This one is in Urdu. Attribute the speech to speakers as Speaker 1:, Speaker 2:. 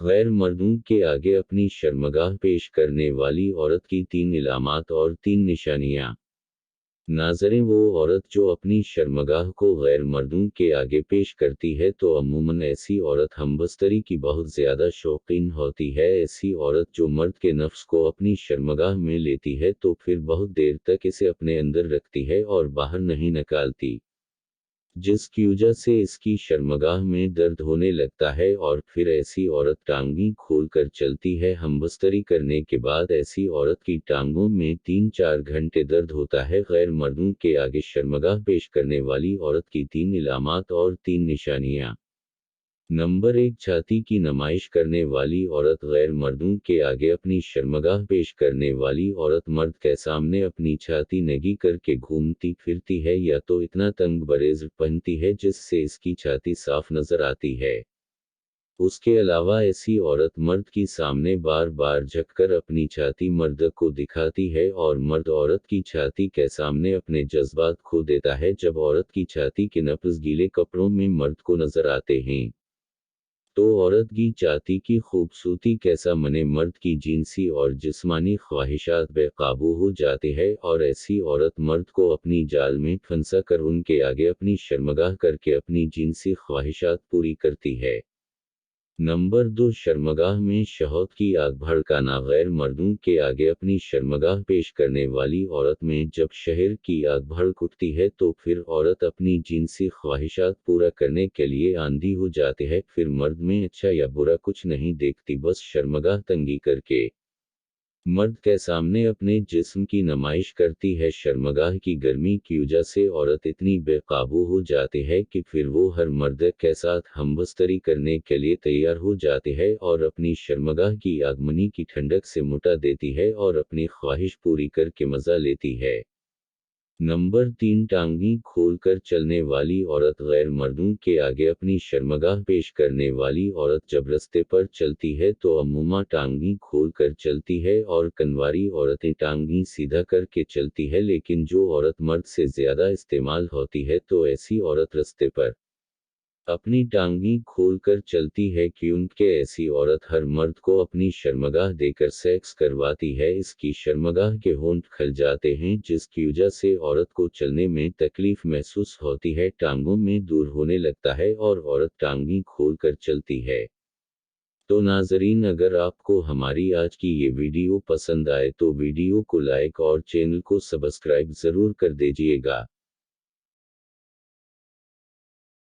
Speaker 1: غیر مردوں کے آگے اپنی شرمگاہ پیش کرنے والی عورت کی 3 علامات اور 3 نشانیاں۔ ناظرین، وہ عورت جو اپنی شرمگاہ کو غیر مردوں کے آگے پیش کرتی ہے تو عموماً ایسی عورت ہمبستری کی بہت زیادہ شوقین ہوتی ہے۔ ایسی عورت جو مرد کے نفس کو اپنی شرمگاہ میں لیتی ہے تو پھر بہت دیر تک اسے اپنے اندر رکھتی ہے اور باہر نہیں نکالتی، جس کی وجہ سے اس کی شرمگاہ میں درد ہونے لگتا ہے اور پھر ایسی عورت ٹانگیں کھول کر چلتی ہے۔ ہمبستری کرنے کے بعد ایسی عورت کی ٹانگوں میں 3-4 گھنٹے درد ہوتا ہے۔ غیر مردوں کے آگے شرمگاہ پیش کرنے والی عورت کی 3 علامات اور 3 نشانیاں۔ نمبر 1، چھاتی کی نمائش کرنے والی عورت۔ غیر مردوں کے آگے اپنی شرمگاہ پیش کرنے والی عورت مرد کے سامنے اپنی چھاتی ننگی کر کے گھومتی پھرتی ہے یا تو اتنا تنگ بریزر پہنتی ہے جس سے اس کی چھاتی صاف نظر آتی ہے۔ اس کے علاوہ ایسی عورت مرد کی سامنے بار بار جھک کر اپنی چھاتی مرد کو دکھاتی ہے اور مرد عورت کی چھاتی کے سامنے اپنے جذبات کھو دیتا ہے۔ جب عورت کی چھاتی کے نپز گیلے کپڑوں میں مرد کو نظر آتے ہیں تو عورت کی چھاتی کی خوبصورتی کیسا منے مرد کی جنسی اور جسمانی خواہشات بے قابو ہو جاتے ہیں اور ایسی عورت مرد کو اپنی جال میں پھنسا کر ان کے آگے اپنی شرمگاہ کر کے اپنی جنسی خواہشات پوری کرتی ہے۔ نمبر 2، شرمگاہ میں شہوت کی آگ بھڑکانا۔ غیر مردوں کے آگے اپنی شرمگاہ پیش کرنے والی عورت میں جب شہر کی آگ بھڑک اٹھتی ہے تو پھر عورت اپنی جنسی خواہشات پورا کرنے کے لیے آندھی ہو جاتے ہے۔ پھر مرد میں اچھا یا برا کچھ نہیں دیکھتی، بس شرمگاہ تنگی کر کے مرد کے سامنے اپنے جسم کی نمائش کرتی ہے۔ شرمگاہ کی گرمی کی وجہ سے عورت اتنی بے قابو ہو جاتی ہے کہ پھر وہ ہر مرد کے ساتھ ہمبستری کرنے کے لیے تیار ہو جاتی ہے اور اپنی شرمگاہ کی آگمنی کی ٹھنڈک سے مٹا دیتی ہے اور اپنی خواہش پوری کر کے مزہ لیتی ہے۔ نمبر 3، ٹانگیں کھول کر چلنے والی عورت۔ غیر مردوں کے آگے اپنی شرمگاہ پیش کرنے والی عورت جب رستے پر چلتی ہے تو عموماً ٹانگیں کھول کر چلتی ہے اور کنواری عورتیں ٹانگیں سیدھا کر کے چلتی ہے، لیکن جو عورت مرد سے زیادہ استعمال ہوتی ہے تو ایسی عورت رستے پر اپنی ٹانگیں کھول کر چلتی ہے کیونکہ ایسی عورت ہر مرد کو اپنی شرمگاہ دے کر سیکس کرواتی ہے۔ اس کی شرمگاہ کے ہونٹ کھل جاتے ہیں جس کی وجہ سے عورت کو چلنے میں تکلیف محسوس ہوتی ہے، ٹانگوں میں دور ہونے لگتا ہے اور عورت ٹانگیں کھول کر چلتی ہے۔ تو ناظرین، اگر آپ کو ہماری آج کی یہ ویڈیو پسند آئے تو ویڈیو کو لائک اور چینل کو سبسکرائب ضرور کر دیجیے گا۔